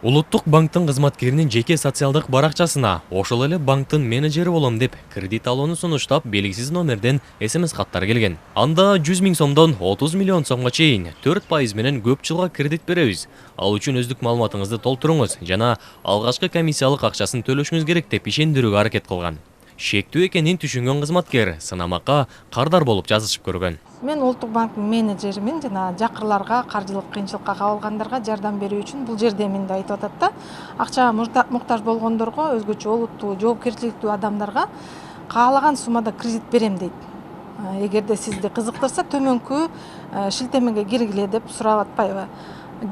Улуттук банктын кызматкеринин жеке социалдык баракчасына ошол эле банктын менеджери болом деп кредит алууну сунуштап белгисиз номерден СМС каттар келген. Анда 100 000 сомдон 30 миллион сомго чейин 4% менен көп жылга кредит беребиз. Ал үчүн өздүк маалыматыңызды толтуруңуз жана алгачкы комиссиялык акчасын төлөшүңүз керек деп ишендирүүгө аракет кылган. Шектүү экенин түшүнгөн кызматкер сынамакка кардар болуп жазышып көргөн. Мен Улуттук банктын менеджеримин, жана жакырларга, каржылык кыйынчылыкка кабылгандарга жардам берүү үчүн бул жерде мен деп айтып атат да. Акчага муктаж болгондорго, өзгөчө олуттуу, жоопкерчиликтүү адамдарга каалаган суммада кредит берем дейт. Эгерде сизди кызыктырса, төмөнкү шилтемеге киргиле деп сурап атпайбы.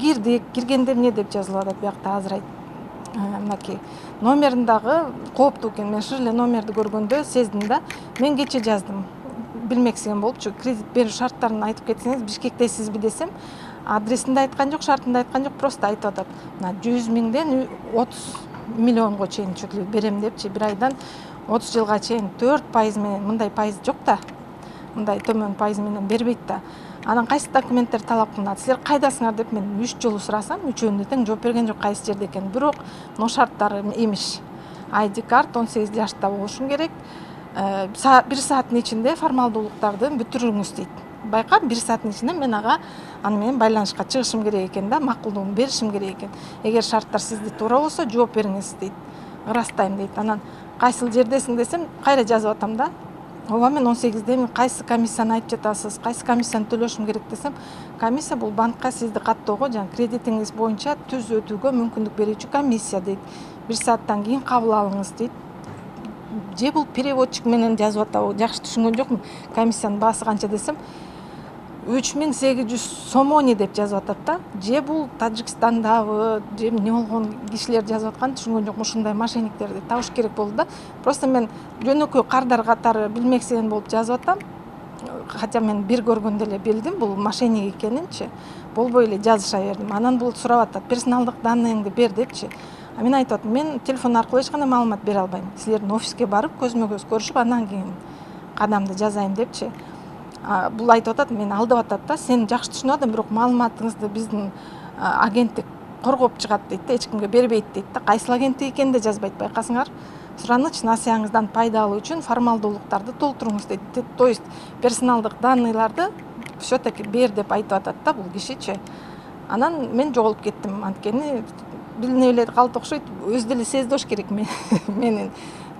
Кирдик, киргенде эмне деп жазылып атат биякта азыр айт. Мынакей номерин дагы кооптуу экен. Мен шыр эле номерди көргөндө сездим да. Мен кече жаздым. Билмексиген болупчу, кредит берүү шарттарын айтып кетсеңиз, Бишкектесизби десем, адресин да айткан жок, шартын да айткан жок, просто айтып атат. 100 000ден 30 миллионго чейин чөт эле берем депчи, бир айдан 30 жылга чейин 4% менен, мындай пайыз жок да. Мындай төмөн пайыз менен бербейт да. Анан кайсы документтер талап кылынат? Силер кайдасыңар деп мен 3 жолу сурасам, үчөөнү тең жооп берген жок кайсы жерде экен. Бирок но шарттары имиш. ID карт 18 жашта болушуң керек. 1 сааттын ичинде формалдуулуктарды бүтүрүңүз дейт. Байкап 1 сааттын ичинде мен ага аны менен байланышка чыгышым керек экен да, макулдугун беришим керек экен. Эгер шарттар сизде туура болсо жооп бериңиз дейт. Ырастайм дейт. Анан кайсыл жердесиң десем, кайра жазып атам да. Ооба мен 18демин, кайсы комиссияны айтып жатасыз, кайсы комиссияны төлөшүм керек десем, комиссия бул банкка сизди каттоого, жана кредитиңиз боюнча түз өтүүгө мүмкүндүк берүүчү комиссия дейт. 1 сааттан кийин кабыл алыңыз дейт. Же бул переводчик менен жазып атабы, жакшы түшүнгөн жокмун. Комиссиянын баасы канча десем, 3800 сомони деп жазып атат да. Же бул Тажикстандабы, же эмне болгон кишилер жазып аткан түшүнгөн жокмун. Ушундай мошенниктерди табыш керек болду да. Просто мен жөнөкөй кардар катары билмексиген болуп жазып атам. Хотя мен бир көргөндө эле билдим бул мошенник экенинчи. Болбой эле жазыша бердим. Анан бул сурап атат, персоналдык данныйыңды бер депчи. Мен айтып атам, мен телефон аркылуу эч кандай маалымат бере албайм. Силердин офиске барып, көзмө-көз көрүшүп, андан кийин кадамды жазайм депчи. Бул айтып атат, мени алдап атат да. Сен жакшы түшүнүп атам, бирок маалыматыңызды биздин агенттик коргоп чыгат дейт да, эч кимге бербейт дейт да. Кайсыл агенттик экенин да жазбайт, байкасыңар. Сураныч насыяңыздан пайда алуу үчүн формалдуулуктарды толтуруңуз дейт. То есть персоналдык данныйларды все-таки бер деп айтып атат да бул кишичи. Анан мен жоголуп кеттим, анткени билине эле калды окшойт. Өзү деле сездош керек менин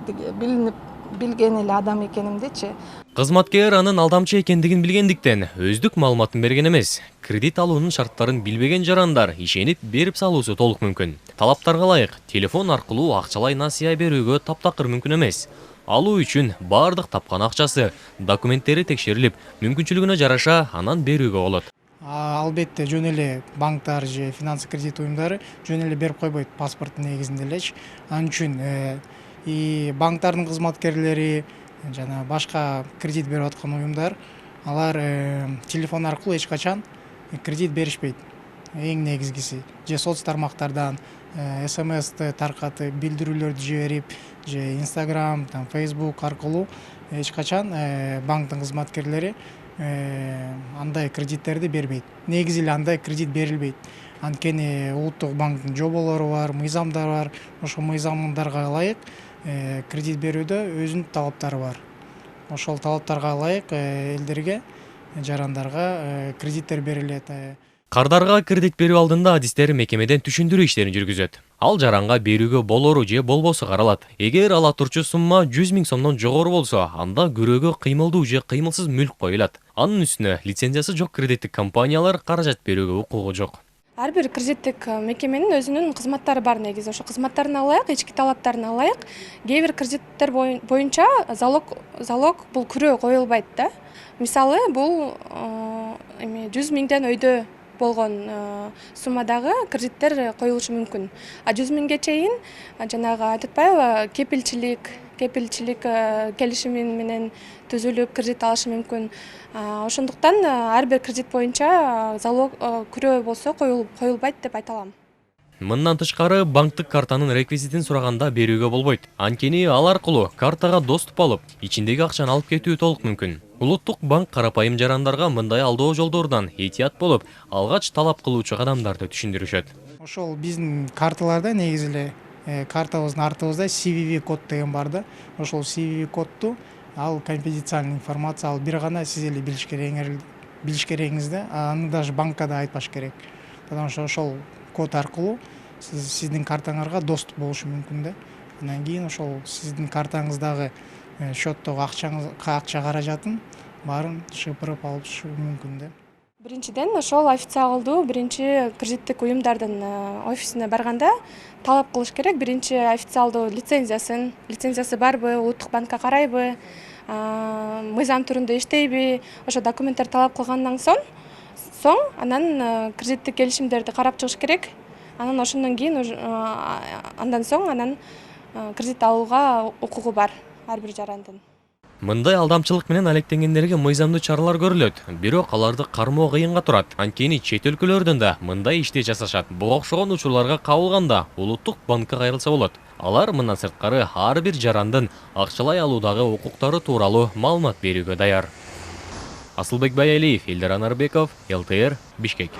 билинип билген эле адам экенимдичи. Кызматкер анын алдамчы экендигин билгендиктен өздүк маалыматын берген эмес. Кредит алуунун шарттарын билбеген жарандар ишенип берип салуусу толук мүмкүн. Талаптарга ылайык телефон аркылуу акчалай насыя берүүгө таптакыр мүмкүн эмес. Алуу үчүн бардык тапкан акчасы, документтери текшерилип, мүмкүнчүлүгүнө жараша анан берүүгө болот. Албетте жөн эле банктар же финансы кредит уюмдары жөн эле берип койбойт паспорттун негизинде элечи. Анын үчүн банктардын кызматкерлери жана башка кредит берип аткан уюмдар алар телефон аркылуу эч качан кредит беришпейт. Эң негизгиси же соц тармактардан СМС таркатып, билдирүүлөрдү жиберип, же Instagram, Facebook аркылуу эч качан банктын кызматкерлери андай кредиттерди бербейт. Негизи эле андай кредит берилбейт. Анткени Улуттук банктын жоболору бар, мыйзамдары бар. Ошол мыйзамдарга ылайык кредит берүүдө өзүнүн талаптары бар. Ошол талаптарга ылайык элдерге, жарандарга кредиттер берилет. Кардарга кредит берүү алдында адистер мекемеден түшүндүрүү иштерин жүргүзөт. Ал жаранга берүүгө болору же болбосу каралат. Эгер ала турчу сумма 100 000 сомдон жогору болсо, анда күрөөгө кыймылдуу же кыймылсыз мүлк коюлат. Анын үстүнө лицензиясы жок кредиттик компаниялар каражат берүүгө укугу жок. Ар бир кредиттик мекеменин өзүнүн кызматтары бар негизи. Ошо кызматтарына ылайык, ички талаптарына ылайык, кээ бир кредиттер боюнча залог бул күрөө коюлбайт да. Мисалы, бул 100 000ден өйдө болгон суммадагы кредиттер коюлушу мүмкүн. 100 000ге чейин жанагы айтып атпайбы, кепилчилик келишими менен түзүлүп кредит алышы мүмкүн. Ошондуктан ар бир кредит боюнча залог күрөө болсо коюлбайт деп айта алам. Мындан тышкары банктык картанын реквизитин сураганда берүүгө болбойт. Анткени ал аркылуу картага доступ алып, ичиндеги акчаны алып кетүү толук мүмкүн. Улуттук банк карапайым жарандарга мындай алдоо жолдорунан этият болуп, алгач талап кылуучу кадамдарды түшүндүрүшөт. Ошол биздин карталарда негизи эле картабыздын артыбызда CVV код деген бар да. Ошол CVV кодду ал конфиденциальный информация, ал бир гана сиз эле билиш керегиңиз да, аны даже банкка да айтпаш керек. Потому что ошол код аркылуу сиздин картаңарга доступ болушу мүмкүн да. Андан кийин ошол сиздин картаңыздагы счеттогу акча каражатын баарын шыпырып алышы мүмкүн да. Биринчиден ошол официалдуу биринчи кредиттик уюмдардын офисине барганда талап кылыш керек. Биринчи официалдуу лицензиясы барбы, улуттук банкка карайбы, мыйзам түрүндө иштейби, ошо документтер талап кылгандан соң анан кредиттик келишимдерди карап чыгыш керек. Анан ошондон кийин андан соң анан кредит алууга укугу бар ар бир жарандын. Мындай алдамчылык менен алектенгендерге мыйзамдуу чаралар көрүлөт. Бирок аларды кармоо кыйынга турат. Анткени чет өлкөлөрдөн да мындай ишти жасашат. Буга окшогон учурларга кабылганда улуттук банкка кайрылса болот. Алар мындан сырткары ар бир жарандын акчалай алуудагы укуктары тууралуу маалымат берүүгө даяр. Асылбек Баялиев, Элдар Анарбеков, ЛТР, Бишкек.